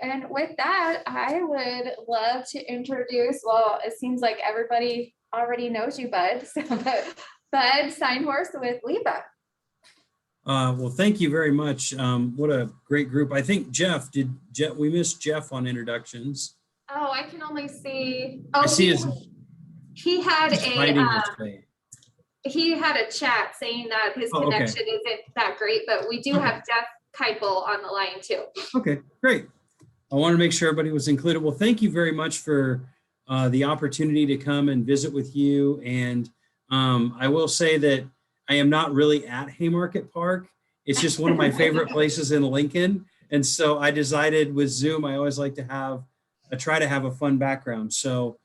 And with that, I would love to introduce, well, it seems like everybody already knows you, Bud. So, Bud Synhorst with Liba. Well, thank you very much. What a great group. I think we missed Jeff on introductions. Oh, I can only see, I see he had hiding his face. He had a chat saying that his Oh, okay. connection isn't that great, but we do have Jeff Keipel on the line too. Okay, great. I wanted to make sure everybody was included. Well, thank you very much for the opportunity to come and visit with you. And I will say that I am not really at Haymarket Park. It's just one of my favorite places in Lincoln. And so I decided with Zoom, I always like to try to have a fun background. So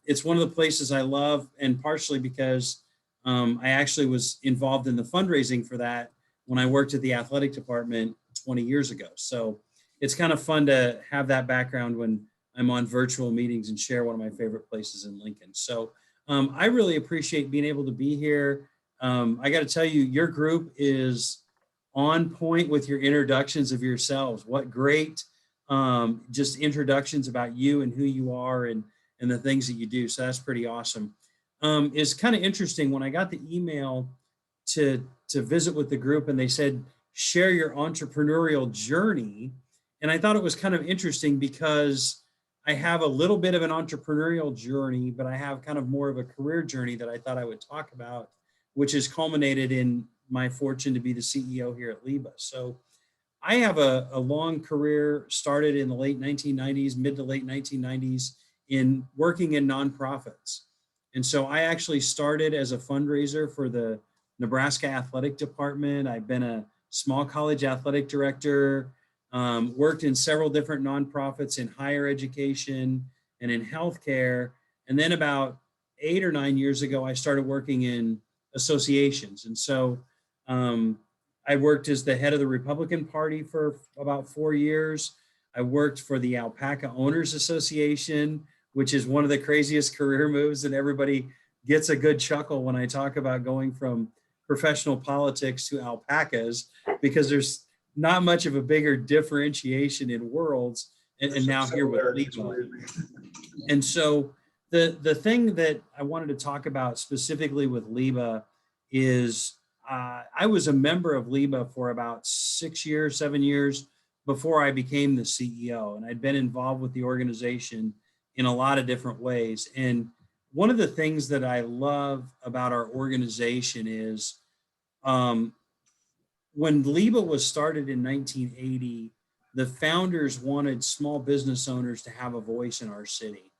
it's one of the places I love, and partially because I actually was involved in the fundraising for that when I worked at the athletic department 20 years ago. So it's kind of fun to have that background when I'm on virtual meetings and share one of my favorite places in Lincoln. So I really appreciate being able to be here. I got to tell you, your group is on point with your introductions of yourselves. What great just introductions about you and who you are and the things that you do. So that's pretty awesome. It's kind of interesting when I got the email to visit with the group and they said, share your entrepreneurial journey. And I thought it was kind of interesting because I have a little bit of an entrepreneurial journey, but I have kind of more of a career journey that I thought I would talk about, which has culminated in my fortune to be the CEO here at Liba. So I have a long career, started in the late 1990s, mid to late 1990s, in working in nonprofits. And so I actually started as a fundraiser for the Nebraska Athletic Department. I've been a small college athletic director, worked in several different nonprofits in higher education and in healthcare. And then about 8 or 9 years ago, I started working in associations. And so I worked as the head of the Republican Party for about 4 years. I worked for the Alpaca Owners Association, which is one of the craziest career moves, and everybody gets a good chuckle when I talk about going from professional politics to alpacas, because there's not much of a bigger differentiation in worlds, and now here with Liba. And so the thing that I wanted to talk about specifically with Liba is I was a member of Liba for about 6 years, 7 years before I became the CEO, and I'd been involved with the organization in a lot of different ways. And one of the things that I love about our organization is when Liba was started in 1980, the founders wanted small business owners to have a voice in our city.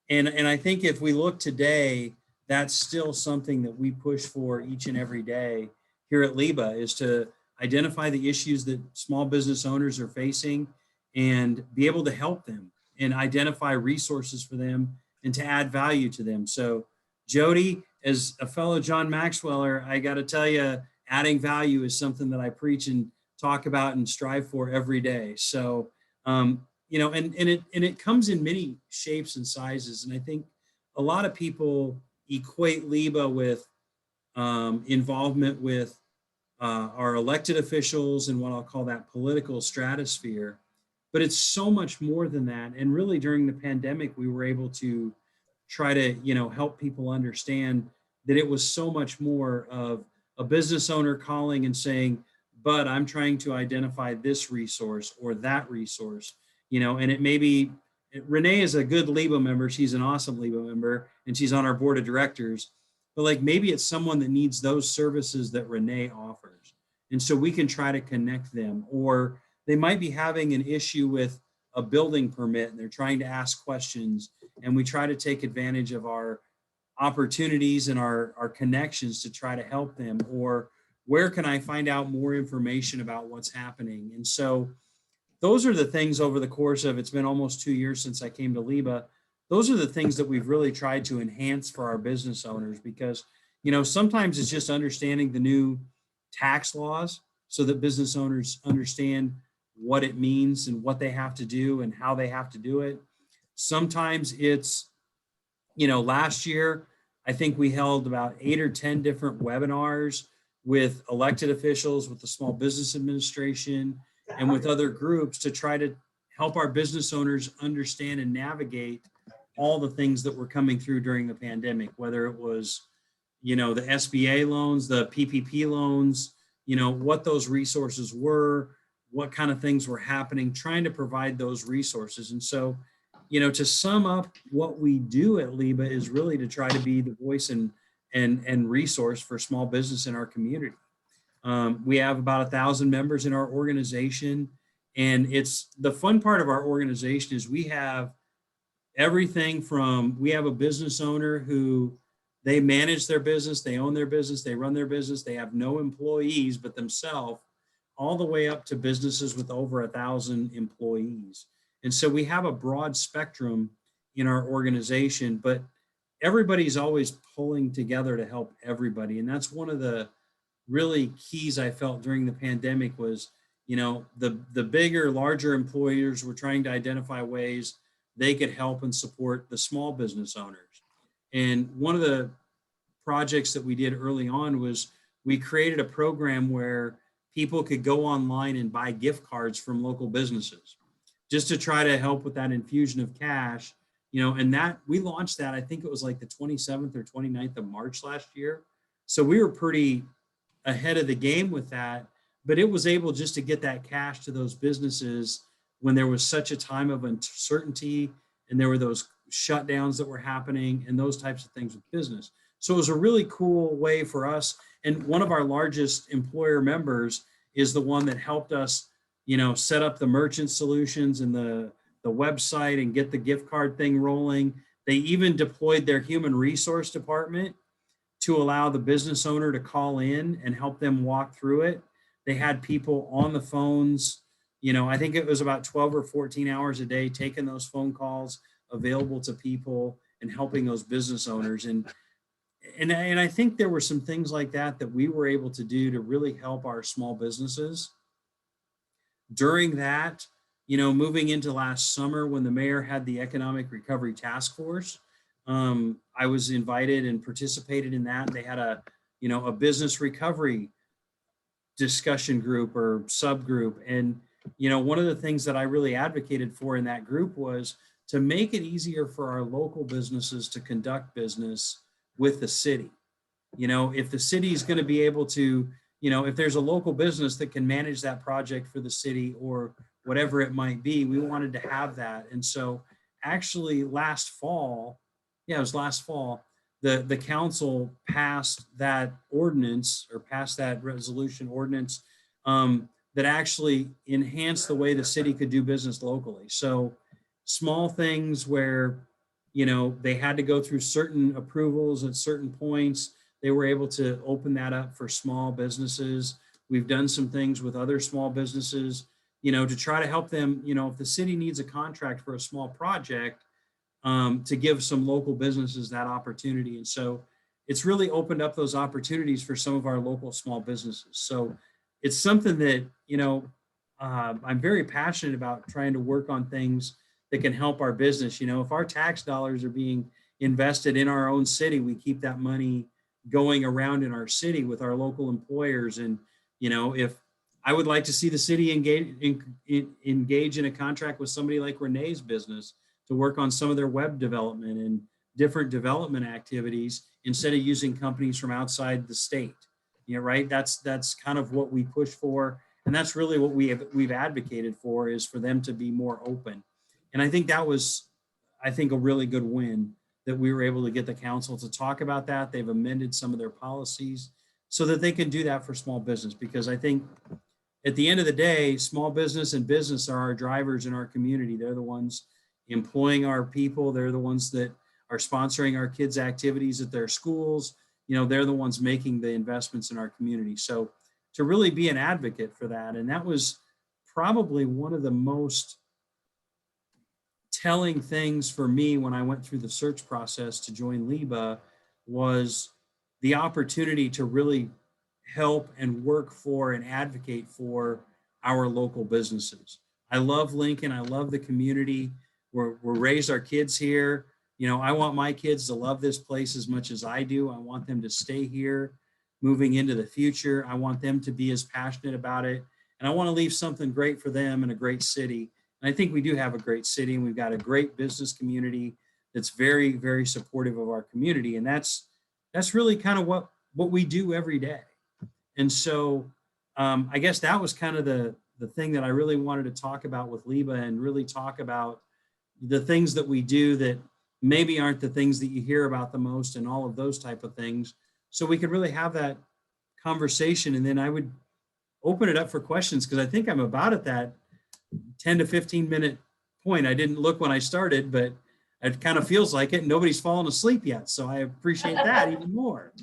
And I think if we look today, that's still something that we push for each and every day here at Liba, is to identify the issues that small business owners are facing and be able to help them and identify resources for them and to add value to them. So Jody, as a fellow John Maxweller, I got to tell you, adding value is something that I preach and talk about and strive for every day. So, you know, and it comes in many shapes and sizes. And I think a lot of people equate Liba with involvement with our elected officials and what I'll call that political stratosphere. But it's so much more than that. And really during the pandemic, we were able to try to, you know, help people understand that it was so much more of a business owner calling and saying, but I'm trying to identify this resource or that resource, you know, and it may be, Renee is a good Liba member. She's an awesome Liba member and she's on our board of directors, but like maybe it's someone that needs those services that Renee offers. And so we can try to connect them, or they might be having an issue with a building permit and they're trying to ask questions, and we try to take advantage of our opportunities and our connections to try to help them. Or where can I find out more information about what's happening? And so those are the things over the course of, it's been almost 2 years since I came to Liba. Those are the things that we've really tried to enhance for our business owners, because, you know, sometimes it's just understanding the new tax laws so that business owners understand what it means and what they have to do and how they have to do it. Sometimes it's, you know, last year, I think we held about 8 or 10 different webinars with elected officials, with the Small Business Administration, and with other groups to try to help our business owners understand and navigate all the things that were coming through during the pandemic, whether it was, the SBA loans, the PPP loans, what those resources were, what kind of things were happening, trying to provide those resources. And so, to sum up, what we do at LIBA is really to try to be the voice and resource for small business in our community. We have about 1,000 members in our organization, and it's the fun part of our organization is we have everything from, we have a business owner who they manage their business, they own their business, they run their business, they have no employees but themselves, all the way up to businesses with over 1,000 employees. And so we have a broad spectrum in our organization, but everybody's always pulling together to help everybody. And that's one of the really keys I felt during the pandemic was, the bigger, larger employers were trying to identify ways they could help and support the small business owners. And one of the projects that we did early on was we created a program where people could go online and buy gift cards from local businesses just to try to help with that infusion of cash, and that we launched that, I think it was like the 27th or 29th of March last year. So we were pretty ahead of the game with that, but it was able just to get that cash to those businesses when there was such a time of uncertainty and there were those shutdowns that were happening and those types of things with business. So it was a really cool way for us. And one of our largest employer members is the one that helped us, set up the merchant solutions and the website and get the gift card thing rolling. They even deployed their human resource department to allow the business owner to call in and help them walk through it. They had people on the phones, I think it was about 12 or 14 hours a day, taking those phone calls available to people and helping those business owners. And I think there were some things like that we were able to do to really help our small businesses. During that, moving into last summer when the mayor had the Economic Recovery Task Force, I was invited and participated in that. They had a business recovery discussion group or subgroup. And, one of the things that I really advocated for in that group was to make it easier for our local businesses to conduct business with the city. If the city is going to be able to, if there's a local business that can manage that project for the city or whatever it might be, we wanted to have that. And so actually last fall, the council passed that ordinance or passed that resolution ordinance that actually enhanced the way the city could do business locally. So small things where, they had to go through certain approvals at certain points, they were able to open that up for small businesses. We've done some things with other small businesses, to try to help them, if the city needs a contract for a small project, to give some local businesses that opportunity. And so it's really opened up those opportunities for some of our local small businesses. So it's something that, I'm very passionate about trying to work on things that can help our business. If our tax dollars are being invested in our own city, we keep that money going around in our city with our local employers. And, if I would like to see the city engage in a contract with somebody like Renee's business to work on some of their web development and different development activities instead of using companies from outside the state. Right? That's kind of what we push for. And that's really what we've advocated for, is for them to be more open. And I think that was, a really good win that we were able to get the council to talk about that. They've amended some of their policies so that they can do that for small business, because I think at the end of the day, small business and business are our drivers in our community. They're the ones employing our people. They're the ones that are sponsoring our kids' activities at their schools. They're the ones making the investments in our community. So to really be an advocate for that. And that was probably one of the most telling things for me when I went through the search process to join LIBA, was the opportunity to really help and work for and advocate for our local businesses. I love Lincoln. I love the community. We're raised our kids here. I want my kids to love this place as much as I do. I want them to stay here moving into the future. I want them to be as passionate about it. And I want to leave something great for them in a great city. And I think we do have a great city, and we've got a great business community that's very, very supportive of our community. And that's really kind of what we do every day. And so I guess that was kind of the thing that I really wanted to talk about with Liba, and really talk about the things that we do that maybe aren't the things that you hear about the most, and all of those type of things. So we could really have that conversation, and then I would open it up for questions, because I think I'm about at that 10 to 15 minute point. I didn't look when I started, but it kind of feels like it. Nobody's fallen asleep yet, so I appreciate that even more.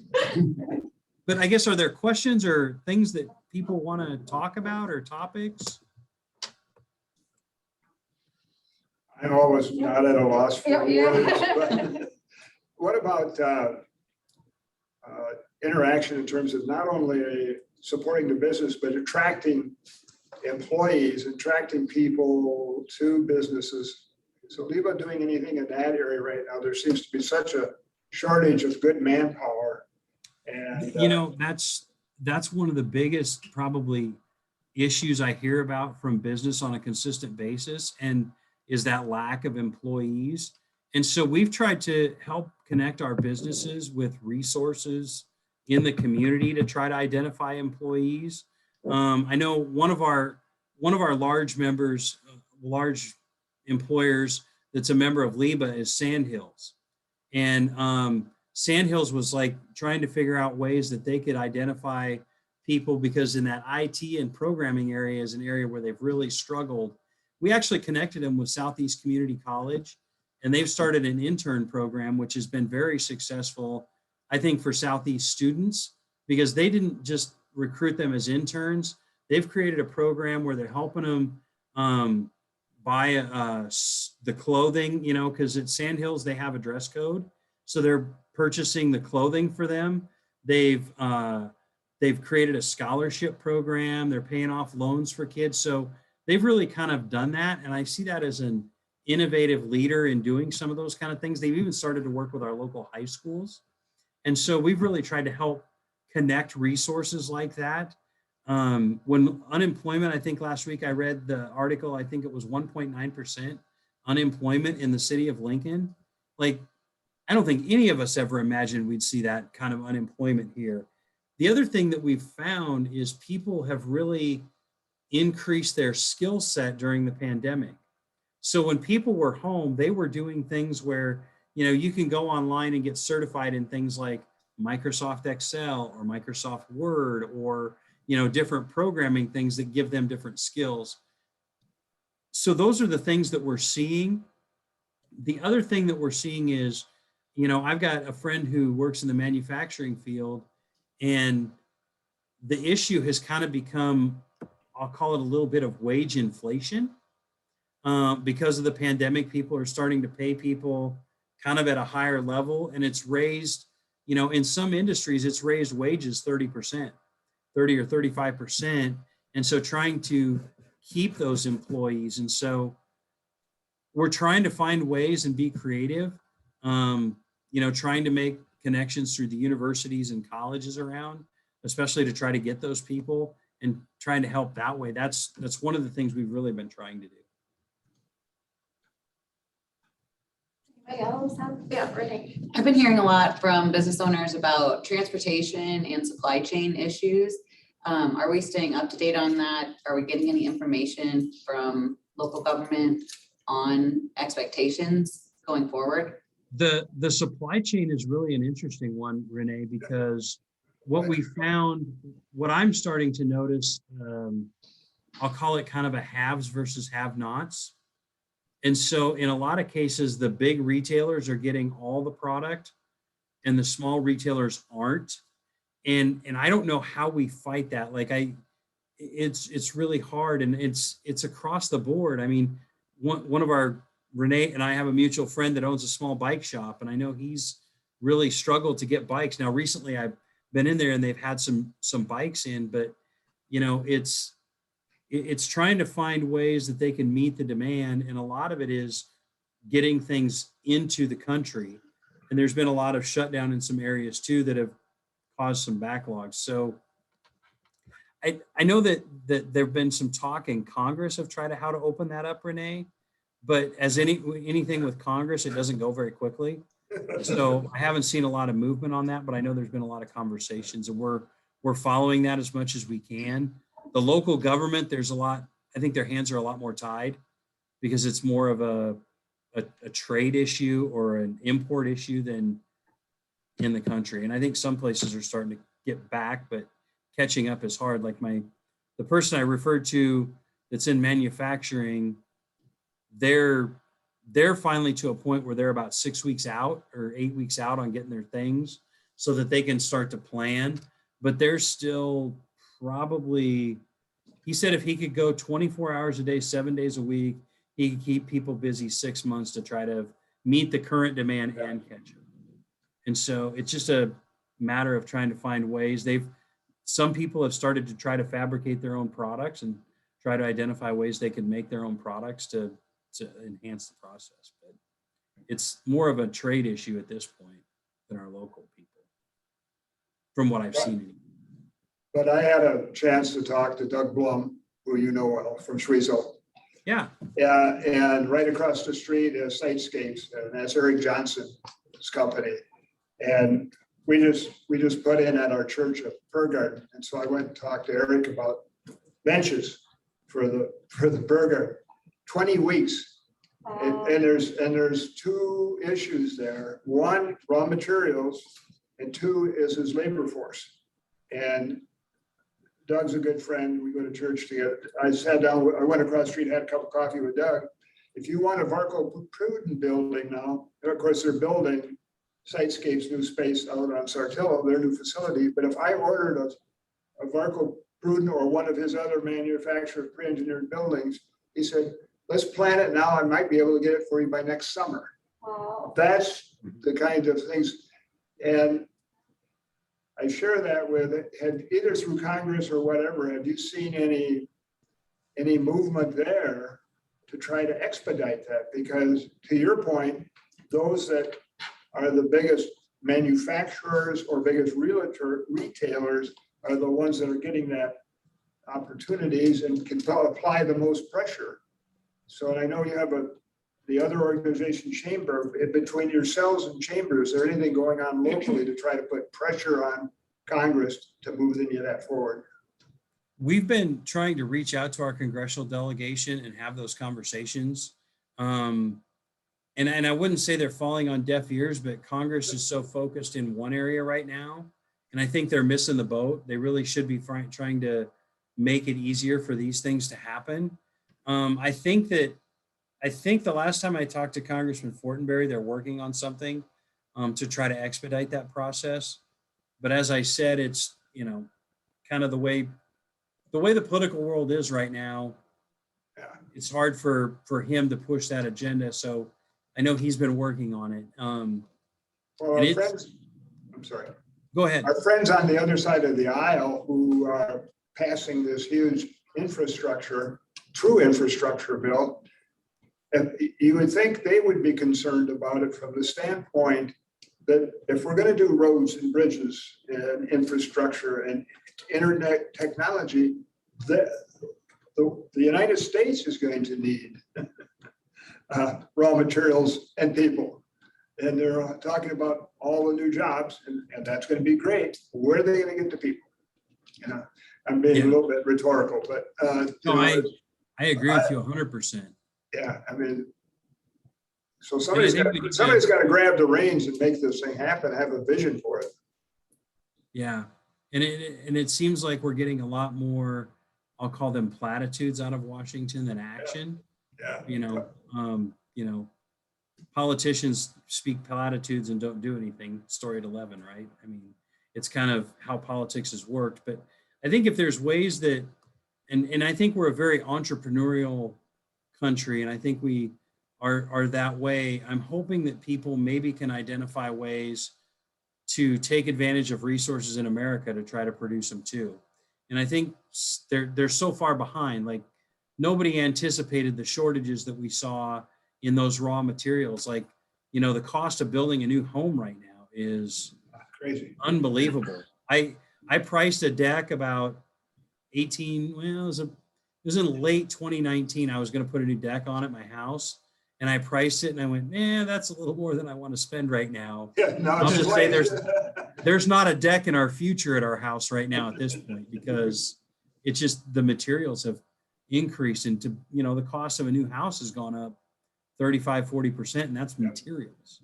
But I guess, are there questions or things that people want to talk about, or topics? I'm always not at a loss for Yeah. words, but what about interaction in terms of not only supporting the business, but attracting employees, attracting people to businesses? So Liba doing anything in that area right now? There seems to be such a shortage of good manpower. And that's one of the biggest probably issues I hear about from business on a consistent basis, and is that lack of employees. And so we've tried to help connect our businesses with resources in the community to try to identify employees. I know one of our large members, large employers that's a member of Liba, is Sandhills. And Sandhills was like trying to figure out ways that they could identify people, because in that IT and programming area is an area where they've really struggled. We actually connected them with Southeast Community College, and they've started an intern program, which has been very successful, I think, for Southeast students, because they didn't just recruit them as interns. They've created a program where they're helping them buy the clothing, because at Sandhills, they have a dress code. So they're purchasing the clothing for them. They've created a scholarship program. They're paying off loans for kids. So they've really kind of done that. And I see that as an innovative leader in doing some of those kind of things. They've even started to work with our local high schools. And so we've really tried to help connect resources like that. When unemployment, I think last week I read the article, I think it was 1.9% unemployment in the city of Lincoln. Like, I don't think any of us ever imagined we'd see that kind of unemployment here. The other thing that we've found is people have really increased their skill set during the pandemic. So when people were home, they were doing things where, you can go online and get certified in things like Microsoft Excel or Microsoft Word, or, different programming things that give them different skills. So those are the things that we're seeing. The other thing that we're seeing is, I've got a friend who works in the manufacturing field, and the issue has kind of become, I'll call it a little bit of wage inflation. Because of the pandemic, people are starting to pay people kind of at a higher level, and it's raised, in some industries, it's raised wages 30%, 30 or 35%. And so trying to keep those employees. And so we're trying to find ways and be creative, trying to make connections through the universities and colleges around, especially to try to get those people and trying to help that way. That's one of the things we've really been trying to do. Yeah, Renee. I've been hearing a lot from business owners about transportation and supply chain issues. Are we staying up to date on that? Are we getting any information from local government on expectations going forward? The supply chain is really an interesting one, Renee, because what I'm starting to notice, I'll call it kind of a haves versus have-nots. And so in a lot of cases, the big retailers are getting all the product and the small retailers aren't. And I don't know how we fight that. Like it's really hard, and it's across the board. I mean, one of our, Renee and I have a mutual friend that owns a small bike shop, and I know he's really struggled to get bikes. Now, recently I've been in there and they've had some bikes in, but it's trying to find ways that they can meet the demand. And a lot of it is getting things into the country. And there's been a lot of shutdown in some areas too that have caused some backlogs. So I know that there've been some talk in Congress of trying to how to open that up, Renee. But as anything with Congress, it doesn't go very quickly. So I haven't seen a lot of movement on that, but I know there's been a lot of conversations, and we're following that as much as we can. The local government, there's a lot, I think their hands are a lot more tied because it's more of a trade issue or an import issue than in the country. And I think some places are starting to get back, but catching up is hard. Like the person I referred to that's in manufacturing, they're finally to a point where they're about 6 weeks out or 8 weeks out on getting their things so that they can start to plan. But they're still probably, he said if he could go 24 hours a day, 7 days a week, he could keep people busy 6 months to try to meet the current demand and catch up. And so it's just a matter of trying to find ways. Some people have started to try to fabricate their own products and try to identify ways they can make their own products to enhance the process. But it's more of a trade issue at this point than our local people, from what I've seen. But I had a chance to talk to Doug Blum, who you know well, from Schweezel. Yeah. Yeah, and right across the street is Sitescapes, and that's Eric Johnson's company. And we just put in at our church a Perk garden. And so I went and talked to Eric about benches for the Perk garden. 20 weeks. And there's two issues there. One, raw materials, and two is his labor force. And Doug's a good friend. We go to church together. I sat down, I went across the street, had a cup of coffee with Doug. If you want a Varco Pruden building now, and of course they're building Sitescape's new space out on Sartillo, their new facility. But if I ordered a Varco Pruden or one of his other manufactured pre-engineered buildings, he said, let's plan it now. I might be able to get it for you by next summer. Wow. That's the kind of things. And I share that with, had either through Congress or whatever, have you seen any movement there to try to expedite that? Because to your point, those that are the biggest manufacturers or biggest retailers are the ones that are getting that opportunities and can apply the most pressure. So I know you have the other organization chamber. Between yourselves and chambers, is there anything going on locally to try to put pressure on Congress to move any of that forward? We've been trying to reach out to our congressional delegation and have those conversations. And I wouldn't say they're falling on deaf ears, but Congress is so focused in one area right now. And I think they're missing the boat. They really should be trying to make it easier for these things to happen. I think the last time I talked to Congressman Fortenberry, they're working on something to try to expedite that process. But as I said, it's, kind of the way the political world is right now. It's hard for him to push that agenda. So I know he's been working on it. Well, our friends, I'm sorry. Go ahead. Our friends on the other side of the aisle who are passing this huge true infrastructure bill, you would think they would be concerned about it from the standpoint that if we're going to do roads and bridges and infrastructure and internet technology, the United States is going to need raw materials and people. And they're talking about all the new jobs, and that's going to be great. Where are they going to get the people? I'm being a little bit rhetorical, but no, I agree with you 100%. Yeah, I mean, so somebody's got to grab the reins and make this thing happen, have a vision for it. Yeah, and it seems like we're getting a lot more, I'll call them platitudes out of Washington than action. Yeah. Politicians speak platitudes and don't do anything. Story at 11, right? I mean, it's kind of how politics has worked. But I think if there's ways that, and I think we're a very entrepreneurial country, and I think we are that way. I'm hoping that people maybe can identify ways to take advantage of resources in America to try to produce them too. And I think they're so far behind. Like, nobody anticipated the shortages that we saw in those raw materials. Like, the cost of building a new home right now is crazy, unbelievable. I priced a deck about 18, well, it was in late 2019. I was going to put a new deck on at my house, and I priced it and I went, that's a little more than I want to spend right now. Yeah, no, I'll just say wait. there's not a deck in our future at our house right now at this point, because it's just the materials have increased, and the cost of a new house has gone up 35-40%, and that's materials.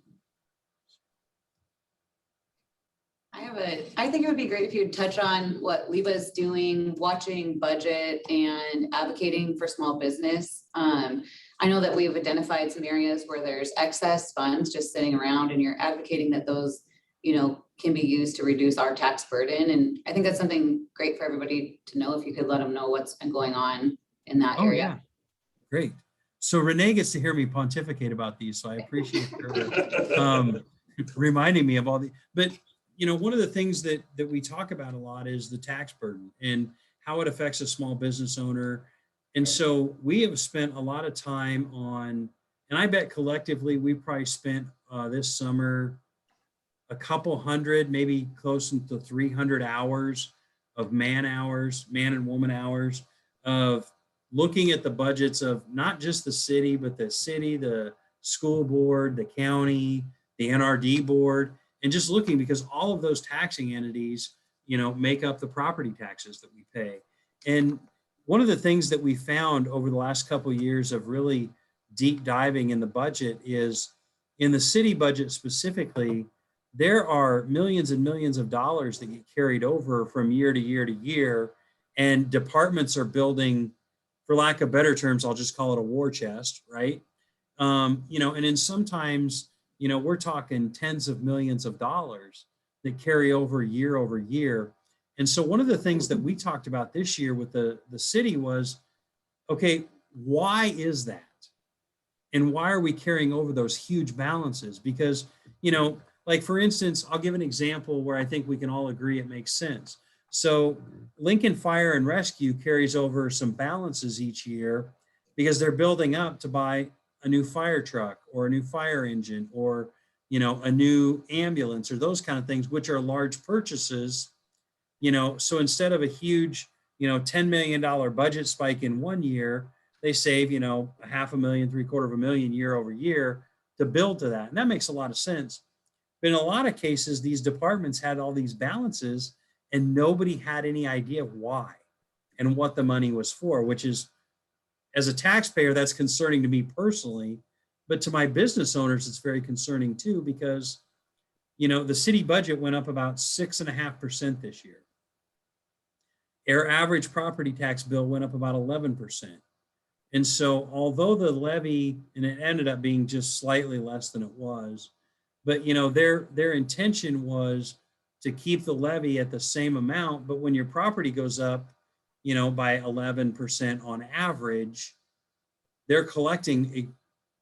I think it would be great if you'd touch on what Leva's doing, watching budget and advocating for small business. I know that we've identified some areas where there's excess funds just sitting around, and you're advocating that those, can be used to reduce our tax burden. And I think that's something great for everybody to know, if you could let them know what's been going on in that area. Yeah. Great. So Renee gets to hear me pontificate about these, so I appreciate her reminding me of all the, but one of the things that we talk about a lot is the tax burden and how it affects a small business owner. And so we have spent a lot of time on, and I bet collectively we probably spent this summer a couple hundred, maybe close to 300 hours of man and woman hours of looking at the budgets of not just the city, but the city, the school board, the county, the NRD board, and just looking, because all of those taxing entities, make up the property taxes that we pay. And one of the things that we found over the last couple of years of really deep diving in the budget is, in the city budget specifically, there are millions and millions of dollars that get carried over from year to year to year, and departments are building, for lack of better terms, I'll just call it a war chest, right? And then sometimes, we're talking tens of millions of dollars that carry over year. And so one of the things that we talked about this year with the city was, okay, why is that? And why are we carrying over those huge balances? Because, like for instance, I'll give an example where I think we can all agree it makes sense. So Lincoln Fire and Rescue carries over some balances each year because they're building up to buy a new fire truck or a new fire engine or, a new ambulance or those kind of things, which are large purchases. So instead of a huge, $10 million budget spike in one year, they save, $500,000, $750,000 year over year to build to that. And that makes a lot of sense. But in a lot of cases, these departments had all these balances and nobody had any idea why and what the money was for, which is, as a taxpayer, that's concerning to me personally, but to my business owners, it's very concerning too, because, the city budget went up about 6.5% this year. Our average property tax bill went up about 11%. And so although the levy, and it ended up being just slightly less than it was, but their intention was to keep the levy at the same amount. But when your property goes up, by 11% on average, they're collecting,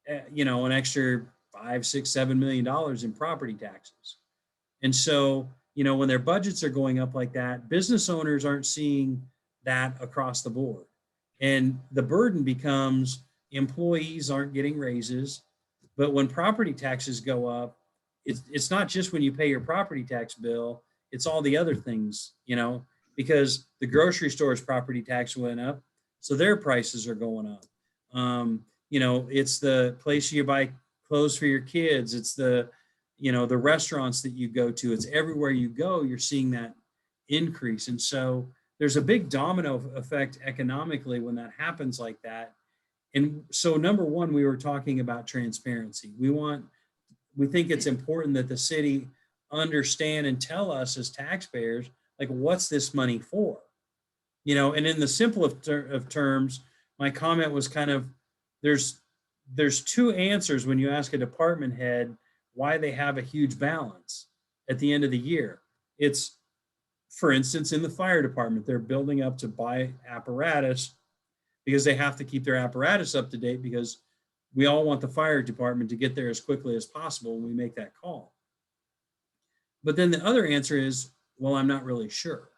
an extra $5, $6, $7 million in property taxes. And so, when their budgets are going up like that, business owners aren't seeing that across the board. And the burden becomes employees aren't getting raises, but when property taxes go up, it's not just when you pay your property tax bill, it's all the other things, because the grocery store's property tax went up, so their prices are going up. It's the place you buy clothes for your kids. It's the restaurants that you go to. It's everywhere you go, you're seeing that increase. And so there's a big domino effect economically when that happens like that. And so number one, we were talking about transparency. We think it's important that the city understand and tell us as taxpayers, like, what's this money for? And in the simple of terms, my comment was kind of, there's two answers when you ask a department head why they have a huge balance at the end of the year. It's, for instance, in the fire department, they're building up to buy apparatus because they have to keep their apparatus up to date, because we all want the fire department to get there as quickly as possible when we make that call. But then the other answer is, well, I'm not really sure.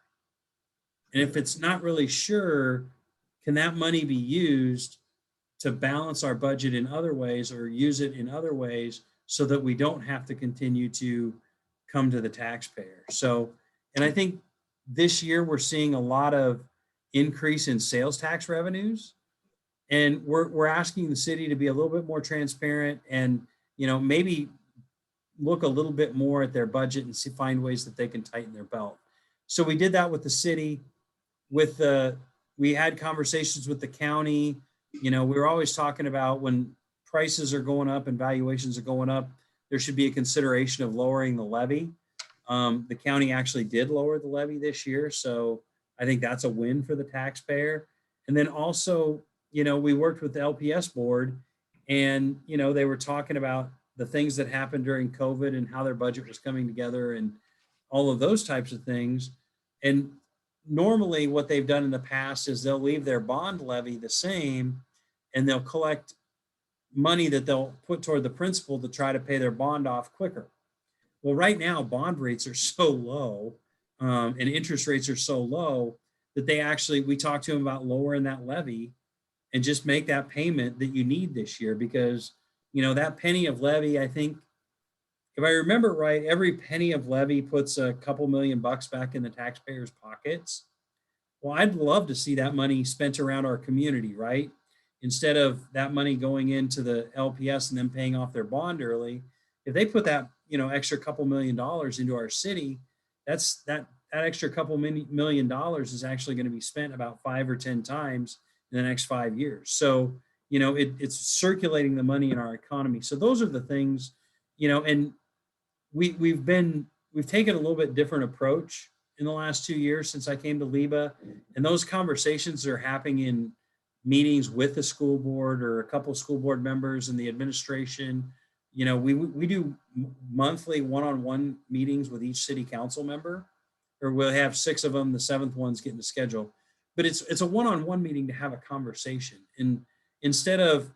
And if it's not really sure, can that money be used to balance our budget in other ways or use it in other ways so that we don't have to continue to come to the taxpayer? So, and I think this year we're seeing a lot of increase in sales tax revenues. And we're asking the city to be a little bit more transparent and, maybe look a little bit more at their budget and find ways that they can tighten their belt. So we did that with the city. We had conversations with the county. We were always talking about when prices are going up and valuations are going up, there should be a consideration of lowering the levy. The county actually did lower the levy this year, so I think that's a win for the taxpayer. And then also, we worked with the LPS board, and they were talking about the things that happened during COVID and how their budget was coming together and all of those types of things. And normally what they've done in the past is they'll leave their bond levy the same, and they'll collect money that they'll put toward the principal to try to pay their bond off quicker. Well, right now, bond rates are so low, and interest rates are so low that we talked to them about lowering that levy and just make that payment that you need this year, because that penny of levy, I think, if I remember right, every penny of levy puts a couple $1,000,000 back in the taxpayers' pockets. Well, I'd love to see that money spent around our community, right? Instead of that money going into the LPS and then paying off their bond early, if they put that, extra couple $1,000,000 into our city, that extra couple $1,000,000 is actually going to be spent about 5 or 10 times in the next 5 years. So, it's circulating the money in our economy. So those are the things, and we've taken a little bit different approach in the last 2 years since I came to LIBA, and those conversations are happening in meetings with the school board or a couple of school board members and the administration. We do monthly one-on-one meetings with each city council member, or we'll have 6 of them. The 7th one's getting the schedule, but it's a one-on-one meeting to have a conversation. And instead of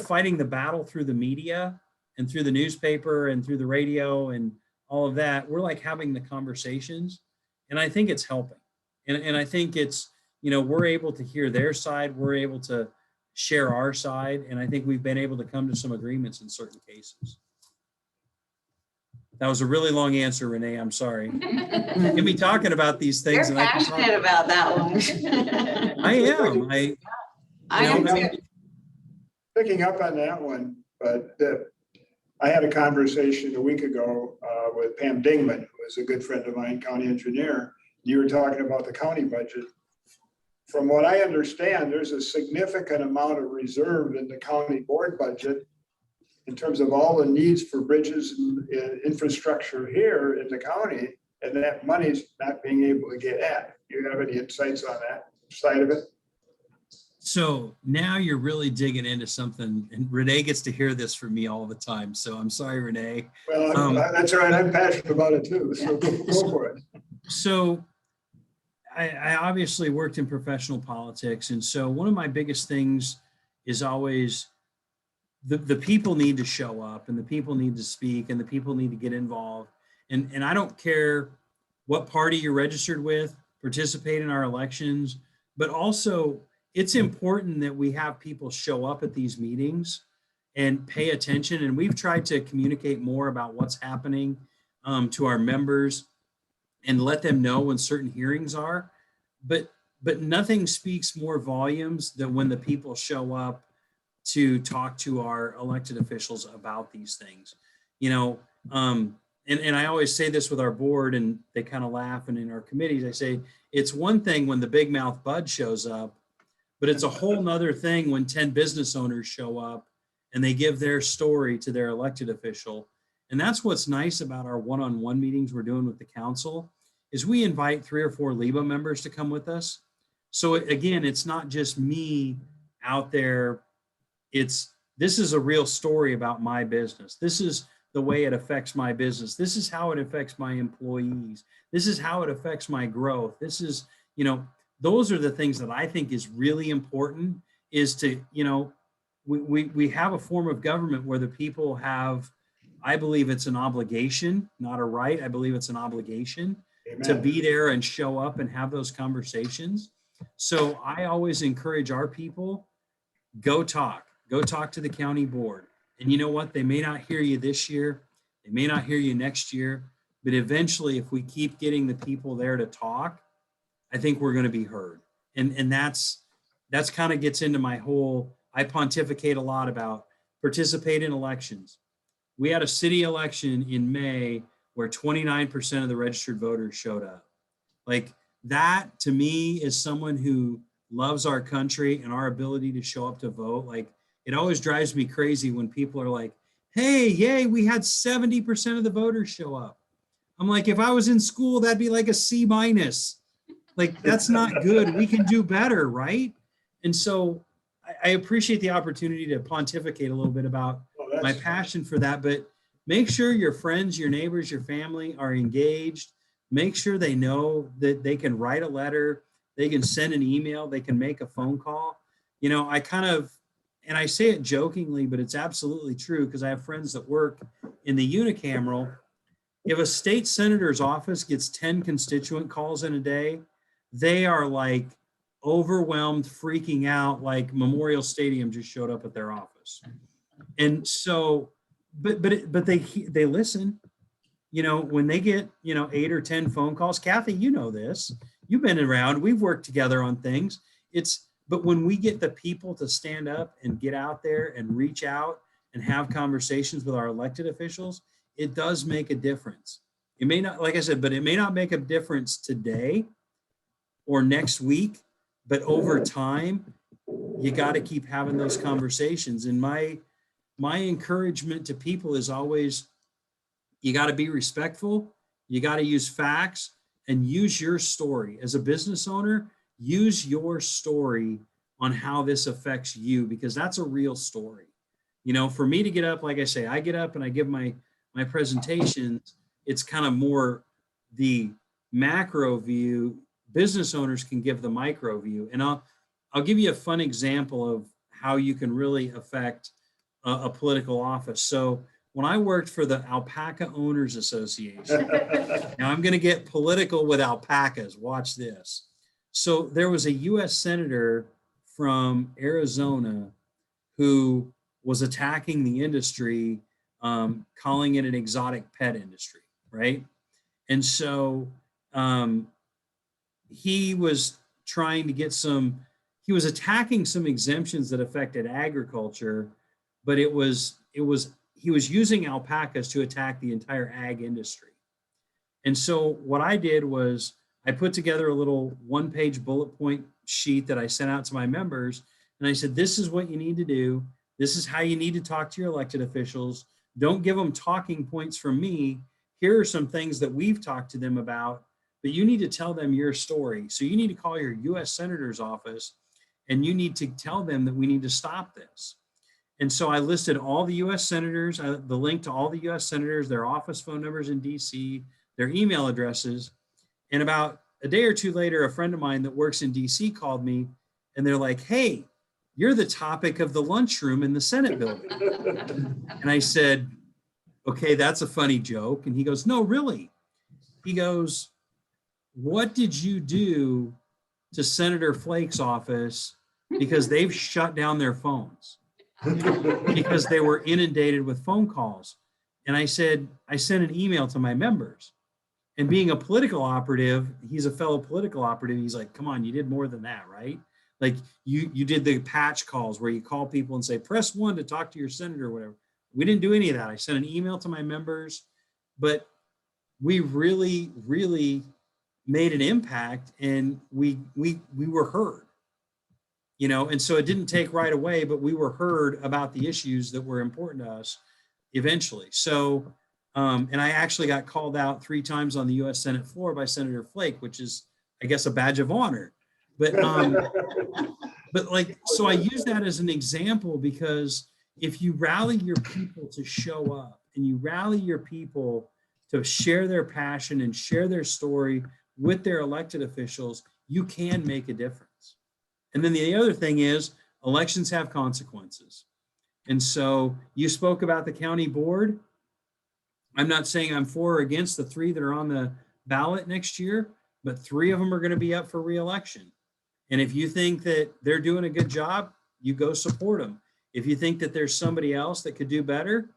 fighting the battle through the media and through the newspaper and through the radio and all of that, we're like having the conversations, and I think it's helping. And I think it's, we're able to hear their side, we're able to share our side, and I think we've been able to come to some agreements in certain cases. That was a really long answer, Renee. I'm sorry. Get me talking about these things. You're and passionate about that one. I am. I am too. Picking up on that one, but I had a conversation a week ago with Pam Dingman, who is a good friend of mine, county engineer. You were talking about the county budget. From what I understand, there's a significant amount of reserve in the county board budget in terms of all the needs for bridges and infrastructure here in the county, and that money's not being able to get at. Do you have any insights on that side of it? So now you're really digging into something, and Renee gets to hear this from me all the time. So I'm sorry, Renee. Well, that's all right. I'm passionate about it too. So go for it. So I obviously worked in professional politics. And so one of my biggest things is always the people need to show up, and the people need to speak, and the people need to get involved. And I don't care what party you're registered with, participate in our elections, but also it's important that we have people show up at these meetings and pay attention. And we've tried to communicate more about what's happening to our members and let them know when certain hearings are. But nothing speaks more volumes than when the people show up to talk to our elected officials about these things. And I always say this with our board, and they kind of laugh, and in our committees, I say, it's one thing when the big mouth bud shows up, but it's a whole nother thing when 10 business owners show up and they give their story to their elected official. And that's what's nice about our one-on-one meetings we're doing with the council, is we invite 3 or 4 LIBA members to come with us. So again, it's not just me out there. This is a real story about my business. This is the way it affects my business. This is how it affects my employees. This is how it affects my growth. This is, those are the things that I think is really important, is to, we have a form of government where the people have, I believe it's an obligation, not a right. I believe it's an obligation. Amen. To be there and show up and have those conversations. So I always encourage our people, go talk to the county board. And you know what? They may not hear you this year. They may not hear you next year, but eventually if we keep getting the people there to talk, I think we're going to be heard. And that's kind of gets into my whole, I pontificate a lot about participate in elections. We had a city election in May where 29% of the registered voters showed up. Like that to me is someone who loves our country and our ability to show up to vote. Like it always drives me crazy when people are like, hey, yay, we had 70% of the voters show up. I'm like, if I was in school, that'd be like a C minus. Like that's not good. We can do better, right? And so I appreciate the opportunity to pontificate a little bit about my passion for that, but make sure your friends, your neighbors, your family are engaged. Make sure they know that they can write a letter, they can send an email, they can make a phone call. You know, I kind of, and I say it jokingly, but it's absolutely true because I have friends that work in the unicameral. If a state senator's office gets 10 constituent calls in a day, they are like overwhelmed, freaking out, like Memorial Stadium just showed up at their office. And so, but they listen. You know, when they get, 8 or 10 phone calls, Kathy, you know this, you've been around, we've worked together on things. But when we get the people to stand up and get out there and reach out and have conversations with our elected officials, it does make a difference. It may not, like I said, but it may not make a difference today or next week, but over time, you got to keep having those conversations. And my encouragement to people is always, you got to be respectful. You got to use facts and use your story. As a business owner, use your story on how this affects you, because that's a real story. You know, for me to get up, like I say, I get up and I give my presentations. It's kind of more the macro view. Business owners can give the micro view. And I'll give you a fun example of how you can really affect a political office. So when I worked for the Alpaca Owners Association, now I'm going to get political with alpacas. Watch this. So there was a U.S. Senator from Arizona who was attacking the industry, calling it an exotic pet industry, right? And so he was trying to get he was attacking some exemptions that affected agriculture, but he was using alpacas to attack the entire ag industry. And so what I did was I put together a little 1-page bullet point sheet that I sent out to my members. And I said, this is what you need to do. This is how you need to talk to your elected officials. Don't give them talking points from me. Here are some things that we've talked to them about, but you need to tell them your story. So you need to call your U.S. Senator's office and you need to tell them that we need to stop this. And so I listed all the U.S. senators, the link to all the U.S. senators, their office phone numbers in D.C., their email addresses. And about a day or two later, a friend of mine that works in D.C. called me and they're like, hey, you're the topic of the lunchroom in the Senate building. And I said, okay, that's a funny joke. And he goes, no, really. He goes, what did you do to Senator Flake's office? Because they've shut down their phones because they were inundated with phone calls. And I said, I sent an email to my members. And being a political operative, he's a fellow political operative. He's like, come on, you did more than that, right? Like you did the patch calls where you call people and say, press 1 to talk to your senator or whatever. We didn't do any of that. I sent an email to my members, but we really, really made an impact and we were heard. You know, and so it didn't take right away, but we were heard about the issues that were important to us eventually. So, and I actually got called out 3 times on the U.S. Senate floor by Senator Flake, which is, I guess, a badge of honor. But, but like, so I use that as an example because if you rally your people to show up and you rally your people to share their passion and share their story with their elected officials, you can make a difference. And then the other thing is elections have consequences. And so you spoke about the county board. I'm not saying I'm for or against the 3 that are on the ballot next year, but 3 of them are going to be up for re-election. And if you think that they're doing a good job, you go support them. If you think that there's somebody else that could do better,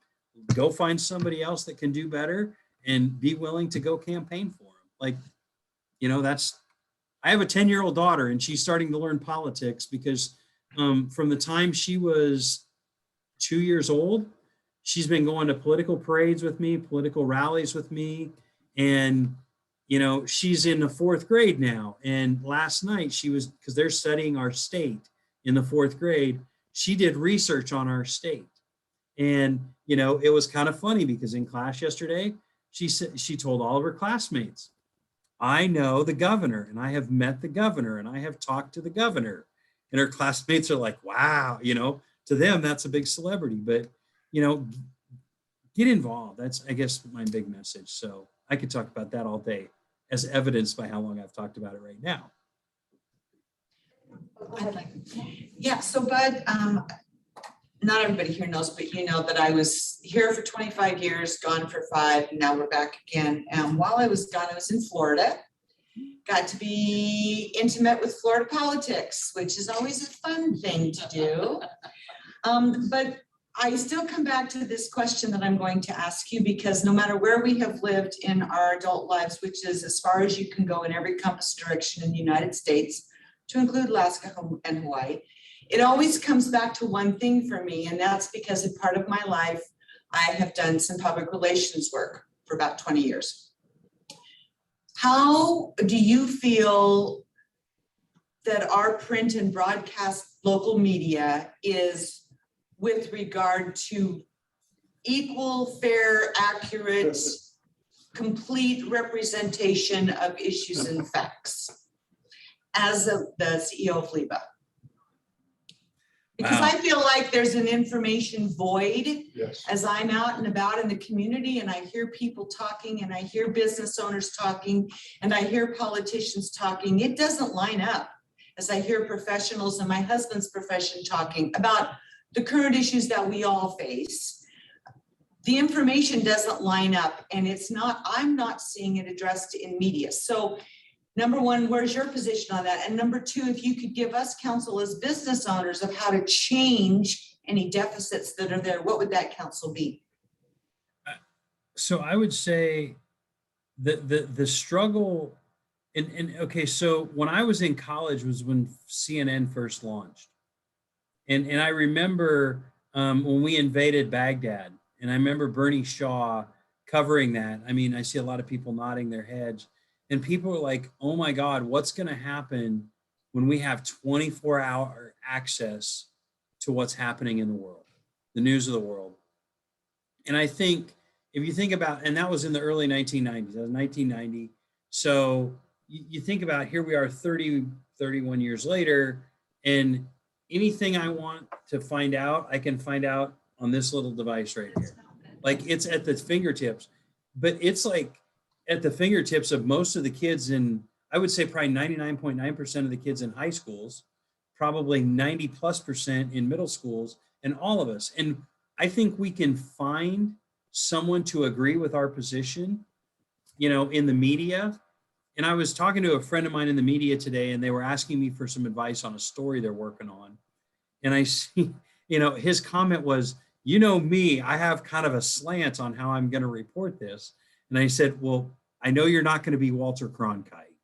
go find somebody else that can do better and be willing to go campaign for them. Like, you know, that's I have a 10-year-old daughter, and she's starting to learn politics because from the time she was 2 years old, she's been going to political parades with me, political rallies with me. And, you know, she's in the fourth grade now. And last night she was, because they're studying our state in the fourth grade, she did research on our state. And, you know, it was kind of funny because in class yesterday, she said, she told all of her classmates, I know the governor and I have met the governor and I have talked to the governor. And her classmates are like, wow, you know, to them, that's a big celebrity. But, you know, get involved. That's, I guess, my big message. So I could talk about that all day, as evidenced by how long I've talked about it right now. I'd like, yeah, so Bud, not everybody here knows, but you know that I was here for 25 years, gone for 5, and now we're back again. And while I was gone, I was in Florida. Got to be intimate with Florida politics, which is always a fun thing to do. But I still come back to this question that I'm going to ask you, because no matter where we have lived in our adult lives, which is as far as you can go in every compass direction in the United States, to include Alaska and Hawaii, it always comes back to one thing for me, and that's because a part of my life, I have done some public relations work for about 20 years. How do you feel that our print and broadcast local media is with regard to equal, fair, accurate, complete representation of issues and facts as the CEO of LIBA? Because I feel like there's an information void. Yes. As I'm out and about in the community and I hear people talking and I hear business owners talking and I hear politicians talking, it doesn't line up. As I hear professionals in my husband's profession talking about the current issues that we all face, the information doesn't line up, and it's not, I'm not seeing it addressed in media. So number one, where's your position on that? And number two, if you could give us counsel as business owners of how to change any deficits that are there, what would that counsel be? So I would say that the struggle, and okay, so when I was in college was when CNN first launched. And I remember when we invaded Baghdad, and I remember Bernie Shaw covering that. I mean, I see a lot of people nodding their heads. And people are like, oh my God, what's going to happen when we have 24-hour access to what's happening in the world, the news of the world? And I think if you think about, and that was in the early 1990s, that was 1990. So you think about, here we are 31 years later, and anything I want to find out, I can find out on this little device right here. Like, it's at the fingertips, but it's like, at the fingertips of most of the kids in, I would say probably 99.9% of the kids in high schools, probably 90+% in middle schools, and all of us. And I think we can find someone to agree with our position, you know, in the media. And I was talking to a friend of mine in the media today, and they were asking me for some advice on a story they're working on. And I see, you know, his comment was, you know me, I have kind of a slant on how I'm going to report this. And I said, well, I know you're not going to be Walter Cronkite.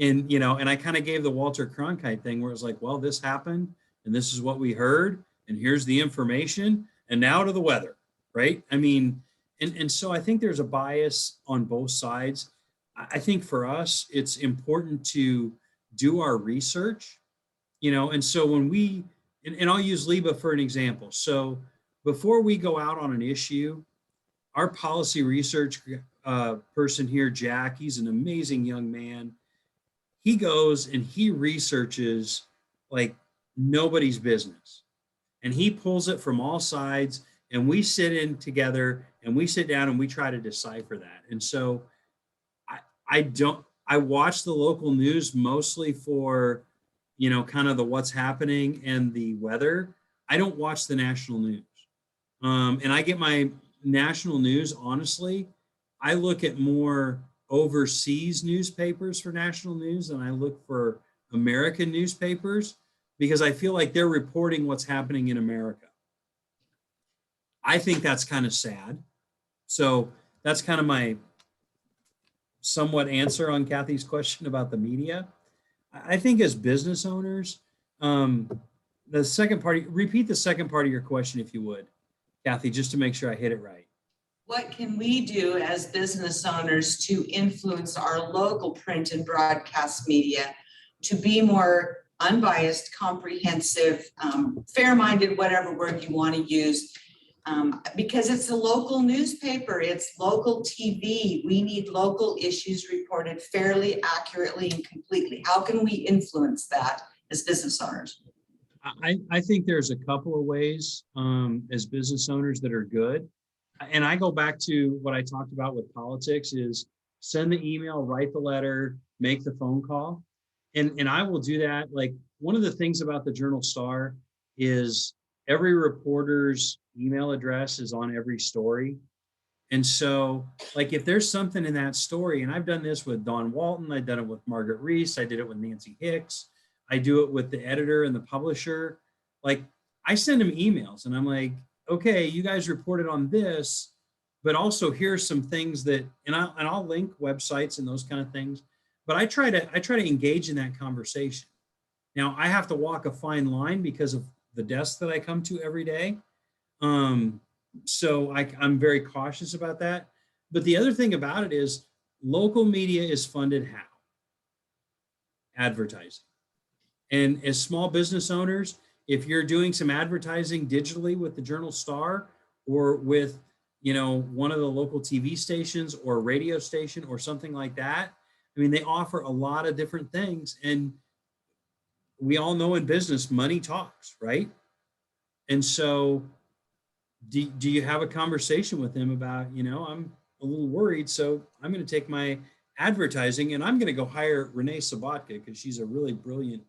And, you know, and I kind of gave the Walter Cronkite thing where it was like, well, this happened and this is what we heard. And here's the information. And now to the weather, right? I mean, and so I think there's a bias on both sides. I think for us, it's important to do our research, you know, and so when we, and I'll use LIBA for an example. So before we go out on an issue, our policy research person here, Jack, he's an amazing young man. He goes and he researches like nobody's business. And he pulls it from all sides, and we sit in together and we sit down and we try to decipher that. And so I watch the local news mostly for, you know, kind of the what's happening and the weather. I don't watch the national news. And I get my national news, honestly, I look at more overseas newspapers for national news than I look for American newspapers, because I feel like they're reporting what's happening in America. I think that's kind of sad. So that's kind of my somewhat answer on Kathy's question about the media. I think as business owners, the second part, repeat the second part of your question, if you would, Kathy, just to make sure I hit it right. What can we do as business owners to influence our local print and broadcast media to be more unbiased, comprehensive, fair-minded, whatever word you want to use? Because it's a local newspaper, it's local TV. We need local issues reported fairly, accurately, and completely. How can we influence that as business owners? I think there's a couple of ways as business owners that are good. And I go back to what I talked about with politics is send the email, write the letter, make the phone call. And I will do that. Like one of the things about the Journal Star is every reporter's email address is on every story. And so like if there's something in that story, and I've done this with Don Walton, I've done it with Margaret Reese, I did it with Nancy Hicks, I do it with the editor and the publisher. Like I send them emails and I'm like, okay, you guys reported on this, but also here's some things that, and I'll link websites and those kind of things. But I try to engage in that conversation. Now I have to walk a fine line because of the desk that I come to every day. So I'm very cautious about that. But the other thing about it is local media is funded how? Advertising. And as small business owners, if you're doing some advertising digitally with the Journal Star or with, one of the local TV stations or radio station or something like that, I mean, they offer a lot of different things. And we all know in business, money talks, right? And so do you have a conversation with them about, I'm a little worried, so I'm going to take my advertising and I'm going to go hire Renee Sabatka because she's a really brilliant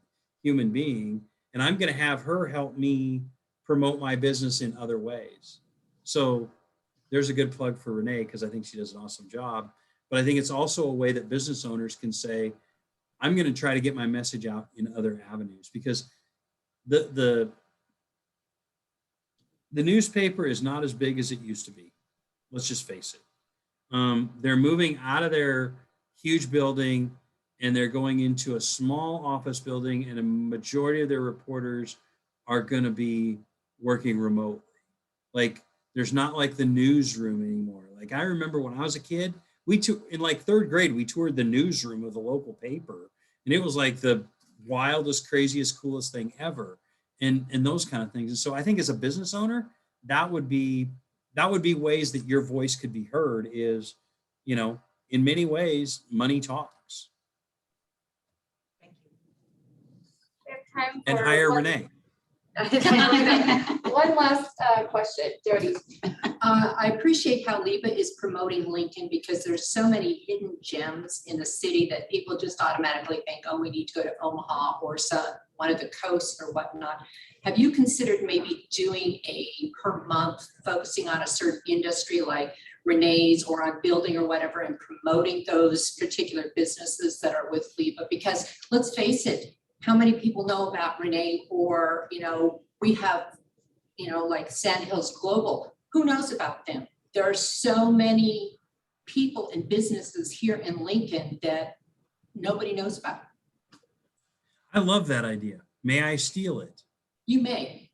human being. And I'm going to have her help me promote my business in other ways. So there's a good plug for Renee because I think she does an awesome job. But I think it's also a way that business owners can say, I'm going to try to get my message out in other avenues because the newspaper is not as big as it used to be. Let's just face it. They're moving out of their huge building and they're going into a small office building, and a majority of their reporters are going to be working remotely. Like there's not like the newsroom anymore. Like I remember when I was a kid, in like third grade, we toured the newsroom of the local paper, and it was like the wildest, craziest, coolest thing ever, and those kind of things. And so I think as a business owner, that would be ways that your voice could be heard. Is in many ways, money talks. We have time And for hire one- Renee. One last question, Jody. I appreciate how LIBA is promoting Lincoln because there's so many hidden gems in the city that people just automatically think, oh, we need to go to Omaha or one of the coasts or whatnot. Have you considered maybe doing a per month focusing on a certain industry like Renee's or on building or whatever and promoting those particular businesses that are with LIBA? Because let's face it, how many people know about Renee? Or, we have, like Sandhills Global. Who knows about them? There are so many people and businesses here in Lincoln that nobody knows about. I love that idea. May I steal it? You may.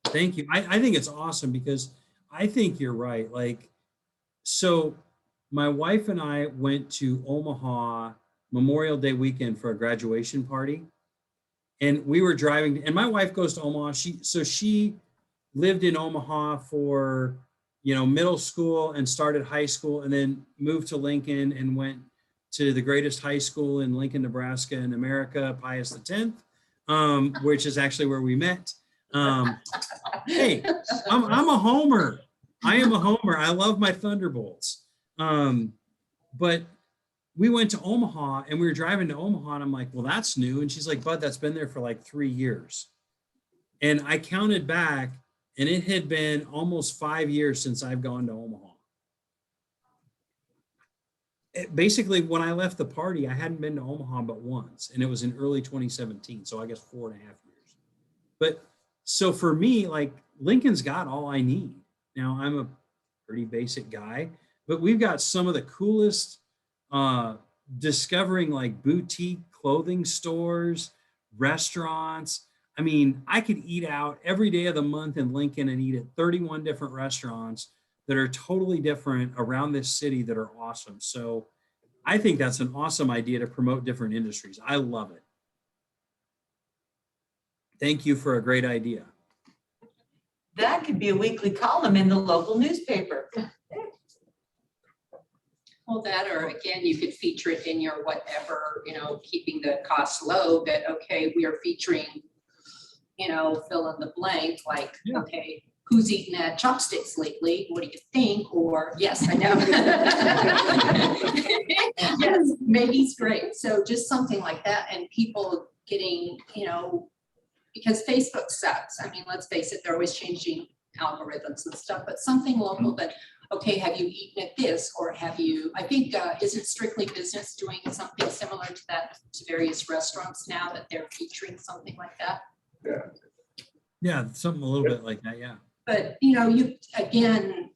Thank you. I think it's awesome because I think you're right. Like, so my wife and I went to Omaha Memorial Day weekend for a graduation party. And we were driving, and my wife goes to Omaha. She lived in Omaha for, middle school and started high school and then moved to Lincoln and went to the greatest high school in Lincoln, Nebraska in America, Pius X, which is actually where we met. Hey, I'm a homer. I am a homer. I love my Thunderbolts. But we went to Omaha and we were driving to Omaha and I'm like, well, that's new. And she's like, Bud, that's been there for like 3 years. And I counted back and it had been almost 5 years since I've gone to Omaha. Basically, when I left the party, I hadn't been to Omaha but once, and it was in early 2017. So I guess 4.5 years. But so for me, like Lincoln's got all I need. Now I'm a pretty basic guy, but we've got some of the coolest discovering like boutique clothing stores, restaurants. I mean, I could eat out every day of the month in Lincoln and eat at 31 different restaurants that are totally different around this city that are awesome. So I think that's an awesome idea to promote different industries. I love it. Thank you for a great idea. That could be a weekly column in the local newspaper. Well, that, or again, you could feature it in your whatever, keeping the costs low, that, okay, we are featuring, fill in the blank, like, Yeah. okay, who's eaten at Chopsticks lately? What do you think? Or, yes, I know. Yes, Maggie's great. So just something like that, and people getting, because Facebook sucks. I mean, let's face it, they're always changing algorithms and stuff, but something local that, okay, have you eaten at this, or have you, I think, isn't Strictly Business doing something similar to that, to various restaurants now that they're featuring something like that? Yeah, something a little bit like that. Yeah. But, again,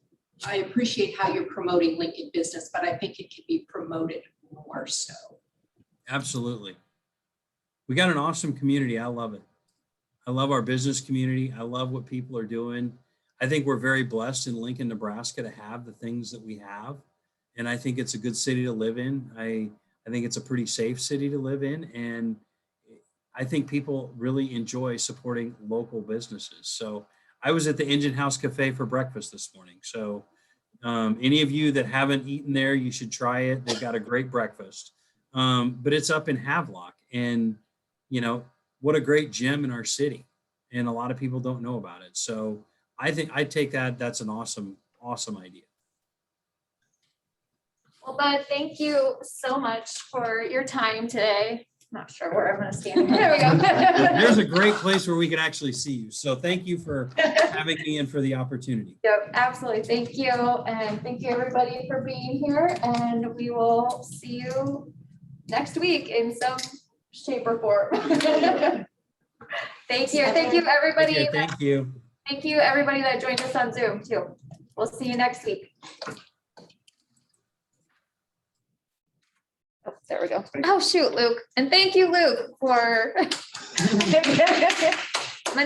I appreciate how you're promoting Lincoln business, but I think it could be promoted more so. Absolutely. We got an awesome community. I love it. I love our business community. I love what people are doing. I think we're very blessed in Lincoln, Nebraska to have the things that we have. And I think it's a good city to live in. I think it's a pretty safe city to live in. And I think people really enjoy supporting local businesses. So I was at the Engine House Cafe for breakfast this morning. So any of you that haven't eaten there, you should try it. They've got a great breakfast. But it's up in Havelock. And, what a great gem in our city. And a lot of people don't know about it. So I think I take that's an awesome idea. Well, Bud, thank you so much for your time today. Not sure where I'm gonna stand. There we go. There's a great place where we can actually see you. So thank you for having me and for the opportunity. Yep, absolutely. Thank you. And thank you everybody for being here, and we will see you next week in some shape or form. Thank you. Thank you, everybody. Okay, thank you. Thank you, everybody that joined us on Zoom too. We'll see you next week. Oh, there we go. Oh, shoot, Luke. And thank you, Luke, for meant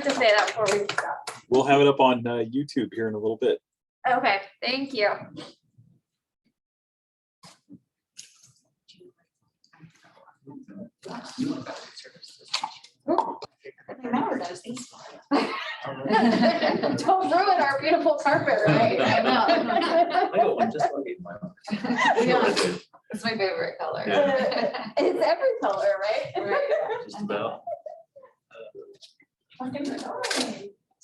to say that before we stop. We'll have it up on YouTube here in a little bit. Okay, thank you. Don't ruin our beautiful carpet, right? I know. It's my favorite color. It's every color, right? Just about. So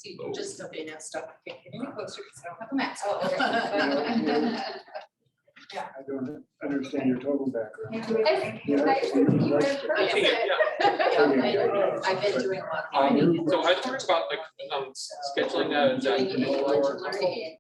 you can just step in and stuff. Can't get any closer because I don't have a mask. Oh, okay. I don't understand your total background. I've I've been doing a lot. So I talked about like scheduling a. Doing it in learning.